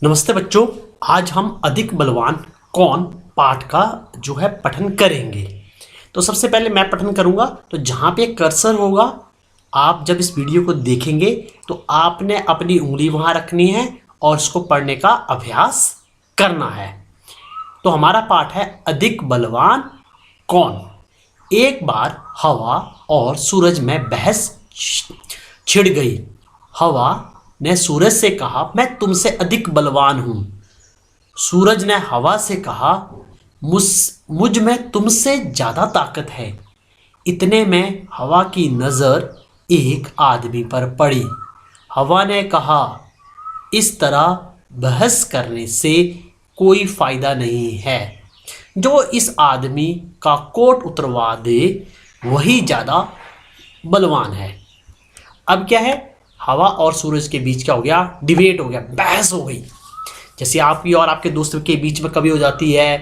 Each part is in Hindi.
नमस्ते बच्चों। आज हम अधिक बलवान कौन पाठ का पठन करेंगे। तो सबसे पहले मैं पठन करूंगा। तो जहां पे कर्सर होगा, आप जब इस वीडियो को देखेंगे तो आपने अपनी उंगली वहां रखनी है और इसको पढ़ने का अभ्यास करना है। तो हमारा पाठ है अधिक बलवान कौन। एक बार हवा और सूरज में बहस छिड़ गई। हवा ने सूरज से कहा, मैं तुमसे अधिक बलवान हूं। सूरज ने हवा से कहा, मुझ मुझ में तुमसे ज्यादा ताकत है। इतने में हवा की नजर एक आदमी पर पड़ी। हवा ने कहा, इस तरह बहस करने से कोई फायदा नहीं है। जो इस आदमी का कोट उतरवा दे वही ज्यादा बलवान है। अब क्या है, हवा और सूरज के बीच क्या हो गया, डिबेट हो गया, बहस हो गई। जैसे आपकी और आपके दोस्त के बीच में कभी हो जाती है,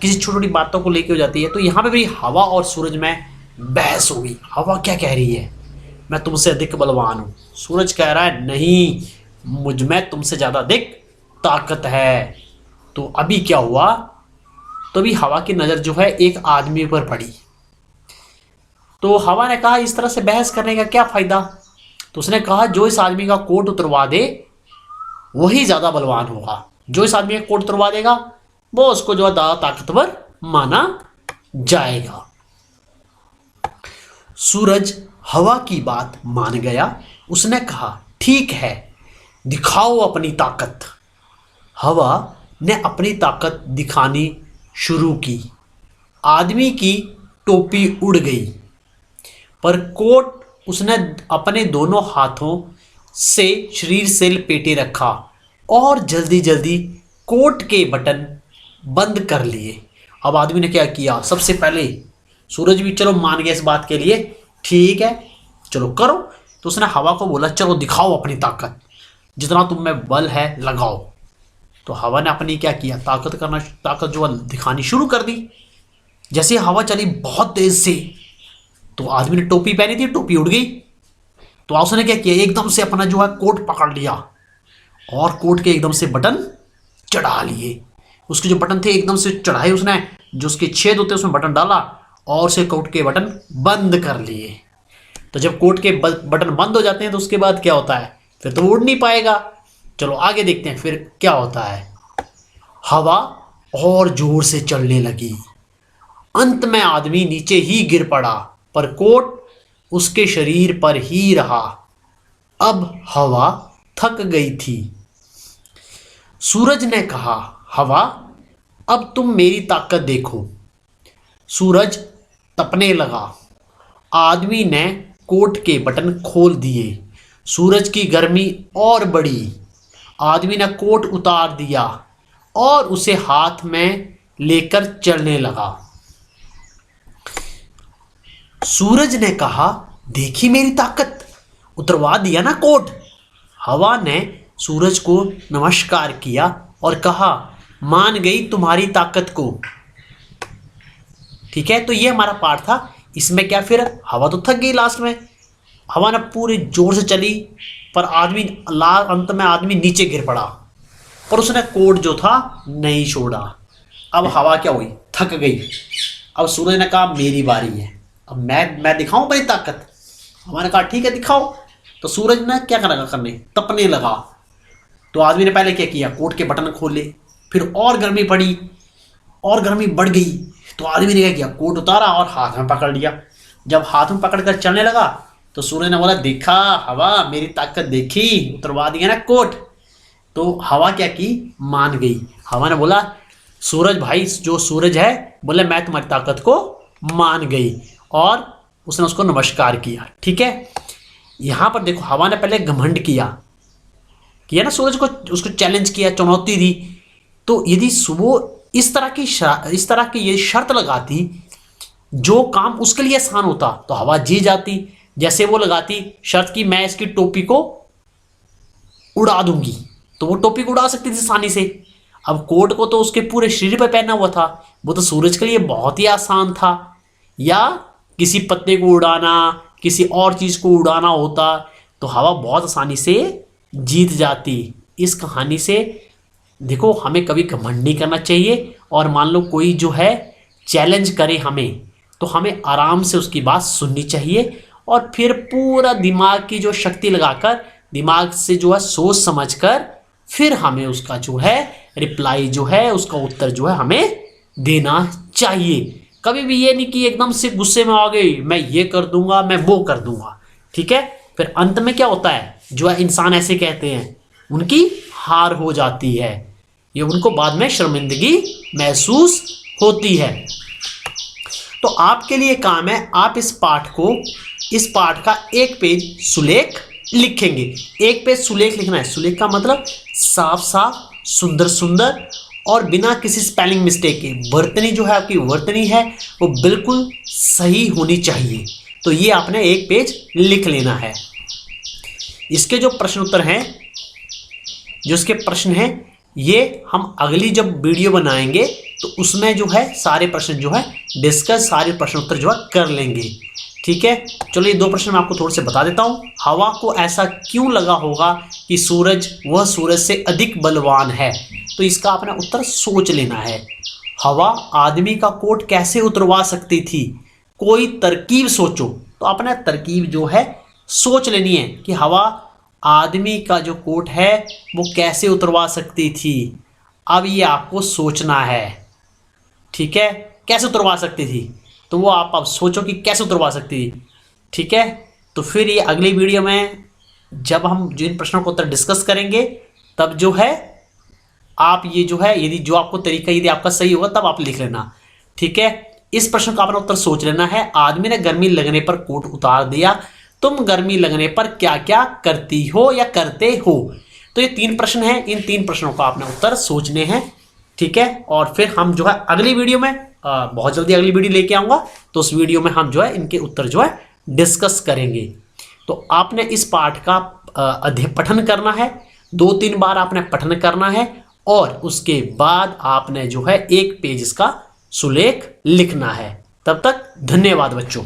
किसी छोटी छोटी बातों को लेके हो जाती है। तो यहाँ पे भी हवा और सूरज में बहस हो गई। हवा क्या कह रही है, मैं तुमसे अधिक बलवान हूँ। सूरज कह रहा है, नहीं, मुझ में तुमसे ज़्यादा अधिक ताकत है। तो अभी क्या हुआ, तो अभी हवा की नज़र एक आदमी पर पड़ी। तो हवा ने कहा, इस तरह से बहस करने का क्या फ़ायदा। तो उसने कहा, जो इस आदमी का कोट उतरवा दे वही ज्यादा बलवान होगा। जो इस आदमी का कोट उतरवा देगा वो उसको ज्यादा ताकतवर माना जाएगा। सूरज हवा की बात मान गया। उसने कहा, ठीक है, दिखाओ अपनी ताकत। हवा ने अपनी ताकत दिखानी शुरू की। आदमी की टोपी उड़ गई, पर कोट उसने अपने दोनों हाथों से शरीर से लपेटे रखा और जल्दी जल्दी कोट के बटन बंद कर लिए। अब आदमी ने क्या किया, सबसे पहले सूरज भी चलो मान गया इस बात के लिए, ठीक है चलो करो। तो उसने हवा को बोला, चलो दिखाओ अपनी ताकत, जितना तुम में बल है लगाओ। तो हवा ने अपनी क्या किया, ताकत दिखानी शुरू कर दी। जैसे हवा चली बहुत तेज से, तो आदमी ने टोपी पहनी थी, टोपी उड़ गई। तो उसने क्या किया, एकदम से अपना कोट पकड़ लिया और कोट के एकदम से बटन चढ़ा लिए। उसके जो बटन थे एकदम से चढ़ाए उसने, जो उसके छेद होते उसमें बटन डाला और उसे कोट के बटन बंद कर लिए। तो जब कोट के बटन बंद हो जाते हैं तो उसके बाद क्या होता है, फिर तो उड़ नहीं पाएगा। चलो आगे देखते हैं फिर क्या होता है। हवा और जोर से चलने लगी। अंत में आदमी नीचे ही गिर पड़ा, पर कोट उसके शरीर पर ही रहा। अब हवा थक गई थी। सूरज ने कहा, हवा, अब तुम मेरी ताकत देखो। सूरज तपने लगा। आदमी ने कोट के बटन खोल दिए। सूरज की गर्मी और बढ़ी। आदमी ने कोट उतार दिया और उसे हाथ में लेकर चलने लगा। सूरज ने कहा, देखी मेरी ताकत, उतरवा दिया ना कोट। हवा ने सूरज को नमस्कार किया और कहा, मान गई तुम्हारी ताकत को। ठीक है, तो ये हमारा पाठ था। इसमें क्या, फिर हवा तो थक गई लास्ट में, हवा ने पूरे जोर से चली, पर अंत में आदमी नीचे गिर पड़ा, पर उसने कोट जो था नहीं छोड़ा। अब हवा क्या हुई, थक गई। अब सूरज ने कहा, मेरी बारी है, अब मैं दिखाऊं अपनी ताकत। हवा ने कहा, ठीक है दिखाओ। तो सूरज ने क्या करने, तपने लगा। तो आदमी ने पहले क्या किया, कोट के बटन खोले, फिर और गर्मी पड़ी और गर्मी बढ़ गई। तो आदमी ने क्या किया, कोट उतारा और हाथ में पकड़ लिया। जब हाथ में पकड़ कर चलने लगा तो सूरज ने बोला, देखा हवा, मेरी ताकत देखी, उतरवा दिया ना कोट। तो हवा क्या की, मान गई। हवा ने बोला, सूरज भाई, जो सूरज है, बोले मैं तुम्हारी ताकत को मान गई, और उसने उसको नमस्कार किया। ठीक है, यहां पर देखो हवा ने पहले घमंड किया ना, सूरज को उसको चैलेंज किया, चुनौती दी। तो यदि वो इस तरह की ये शर्त लगाती, जो काम उसके लिए आसान होता, तो हवा जी जाती। जैसे वो लगाती शर्त कि मैं इसकी टोपी को उड़ा दूंगी, तो वो टोपी को उड़ा सकती थी आसानी से। अब कोट को तो उसके पूरे शरीर पर पहना हुआ था, वो तो सूरज के लिए बहुत ही आसान था। या किसी पत्ते को उड़ाना, किसी और चीज को उड़ाना होता, तो हवा बहुत आसानी से जीत जाती। इस कहानी से देखो हमें कभी घमंड नहीं करना चाहिए, और मान लो कोई जो है चैलेंज करे हमें, तो हमें आराम से उसकी बात सुननी चाहिए और फिर पूरा दिमाग की जो शक्ति लगाकर, दिमाग से जो है सोच समझकर, फिर हमें उसका जो है रिप्लाई जो है, उसका उत्तर जो है हमें देना चाहिए। कभी भी ये नहीं कि एकदम से गुस्से में आ गई, मैं ये कर दूंगा, मैं वो कर दूंगा, ठीक है। फिर अंत में क्या होता है, जो है इंसान ऐसे कहते हैं, उनकी हार हो जाती है, ये उनको बाद में शर्मिंदगी महसूस होती है। तो आपके लिए काम है, आप इस पाठ का एक पेज सुलेख लिखेंगे। एक पेज सुलेख लिखना है। सुलेख का मतलब साफ साफ, सुंदर सुंदर और बिना किसी स्पेलिंग मिस्टेक के। वर्तनी जो है आपकी वर्तनी है वो बिल्कुल सही होनी चाहिए। तो ये आपने एक पेज लिख लेना है। इसके जो प्रश्न उत्तर हैं, जो इसके प्रश्न हैं, ये हम अगली जब वीडियो बनाएंगे तो उसमें जो है सारे प्रश्न जो है डिस्कस, सारे प्रश्न उत्तर जो है कर लेंगे, ठीक है। चलो ये 2 प्रश्न मैं आपको थोड़े से बता देता हूँ। हवा को ऐसा क्यों लगा होगा कि वह सूरज से अधिक बलवान है? तो इसका अपना उत्तर सोच लेना है। हवा आदमी का कोट कैसे उतरवा सकती थी? कोई तरकीब सोचो। तो अपना तरकीब जो है सोच लेनी है कि हवा आदमी का जो कोट है वो कैसे उतरवा सकती थी। अब ये आपको सोचना है, ठीक है, कैसे उतरवा सकती थी। तो वो आप अब सोचो कि कैसे उतरवा सकती थी, ठीक है। तो फिर ये अगली वीडियो में जब हम जिन प्रश्नों को उत्तर डिस्कस करेंगे, तब जो है आप ये जो है, यदि जो आपको तरीका यदि आपका सही होगा तब आप लिख लेना, ठीक है। इस प्रश्न का अपना उत्तर सोच लेना है। आदमी ने गर्मी लगने पर कोट उतार दिया, तुम गर्मी लगने पर क्या क्या करती हो या करते हो? तो ये 3 प्रश्न हैं। इन 3 प्रश्नों का आपने उत्तर सोचने हैं, ठीक है। और फिर हम जो है अगली वीडियो में बहुत जल्दी अगली वीडियो लेके आऊंगा, तो उस वीडियो में हम जो है इनके उत्तर जो है डिस्कस करेंगे। तो आपने इस पाठ का अध्ययन पठन करना है, 2-3 बार आपने पठन करना है, और उसके बाद आपने जो है एक पेज इसका सुलेख लिखना है। तब तक धन्यवाद बच्चों।